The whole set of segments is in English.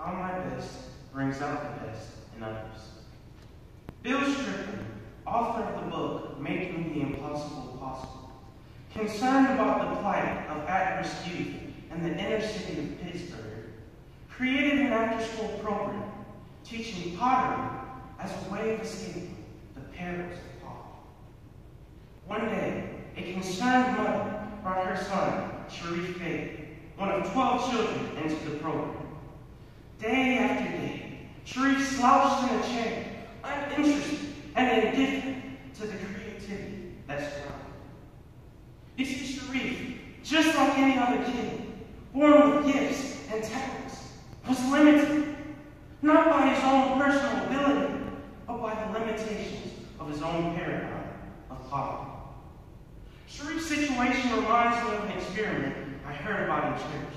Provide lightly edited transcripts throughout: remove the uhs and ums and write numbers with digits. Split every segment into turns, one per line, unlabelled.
how my best brings out the best in others. Bill Strickland, author of the book Making the Impossible Possible, concerned about the plight of at-risk youth in the inner city of Pittsburgh, created an after-school program teaching pottery as a way of escaping the perils of poverty. One day, a concerned mother brought her son, Sharif Bey, one of 12 children, into the program. Day after day, Sharif slouched in a chair, uninterested and indifferent to the creativity that surrounded him. You see, Sharif, just like any other kid, born with gifts and talents, was limited, not by his own personal ability, but by the limitations of his own paradigm of poverty. Sharif's situation reminds me of an experiment I heard about in church.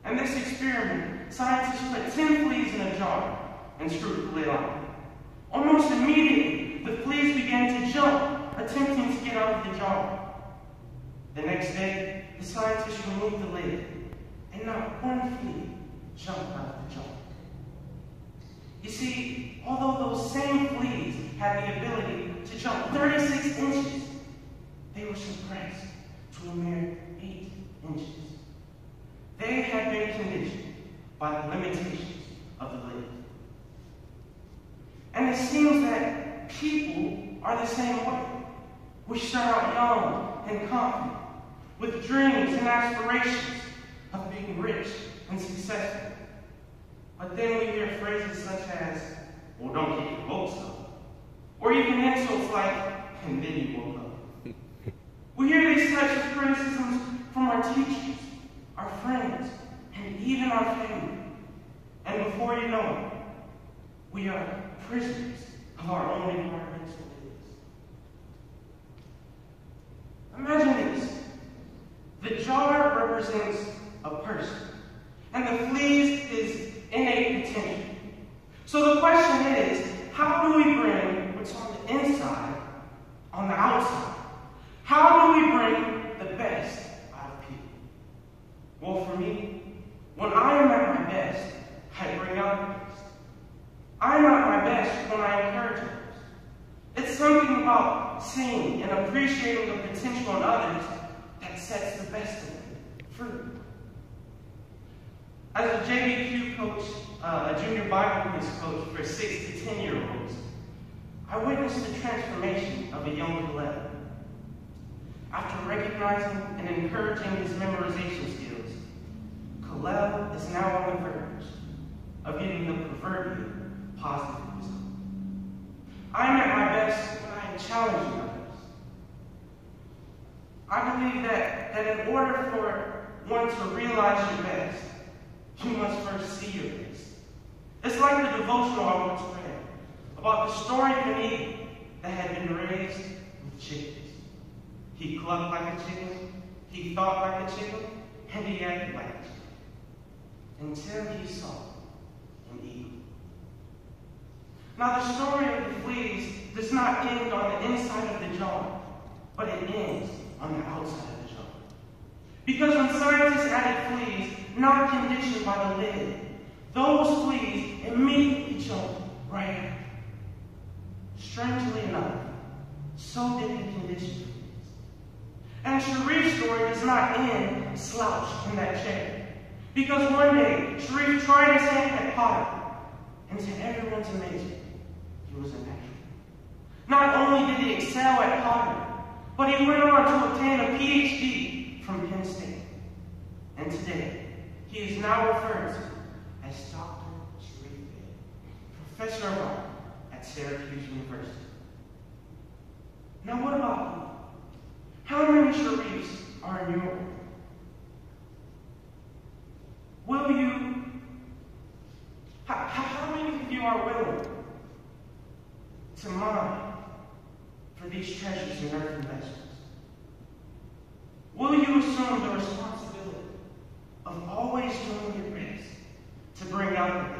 In this experiment, scientists put 10 fleas in a jar and screwed the lid on. Almost immediately, the fleas began to jump, attempting to get out of the jar. The next day, the scientists removed the lid, and not one flea jumped out of the jar. You see, although those same fleas had the ability to jump 36 inches, they were suppressed to a mere 8 inches. They had been conditioned by the limitations of the lid. And it seems that people are the same way. We start out young and confident, with dreams and aspirations of being rich and successful. But then we hear phrases such as, well, don't get your hopes up. Or even insults like, and then you woke up. We hear these types of criticisms from our teachers, our friends, and even our family. And before you know it, we are prisoners of our own environmental beliefs. Imagine this. The jar represents a person, and the fleas is innate potential. So the question is, how do we bring what's on the inside on the outside? How do we bring the best out of people? Well, for me, when I am at my best, I bring out the best. I'm at my best when I encourage others. It's something about seeing and appreciating the potential in others that sets the best of them free. As a JBQ coach, a junior Bible quiz coach for 6 to 10-year-olds, I witnessed the transformation of a young Caleb. After recognizing and encouraging his memorization skills, Caleb is now on the verge of getting the proverbial positive result. I'm at my best when I am challenging others. I believe that in order for one to realize your best, you must first see your best. It's like the devotional I once read about the story of an eagle that had been raised with chickens. He clucked like a chicken, he thought like a chicken, and he acted like a chicken, until he saw an eagle. Now the story of the fleas does not end on the inside of the jar, but it ends on the outside of the jar. Because when scientists added fleas not conditioned by the lid, those fleas immediately jumped right out. Strangely enough, so did the conditioned fleas. And Sharif's story does not end slouched in that chair. Because one day, Sharif tried his hand at pottery, and to everyone's amazement, he was a natural. Not only did he excel at pottery, but he went on to obtain a PhD from Penn State. And today, he is now referred to as Dr. Sharif Bey, Professor of Art at Syracuse University. Now what about you? How many Sharifs are in your world? Will you, how many of you are willing to mine for these treasures in earthen vessels? Will you assume the responsibility of always doing your best to bring out the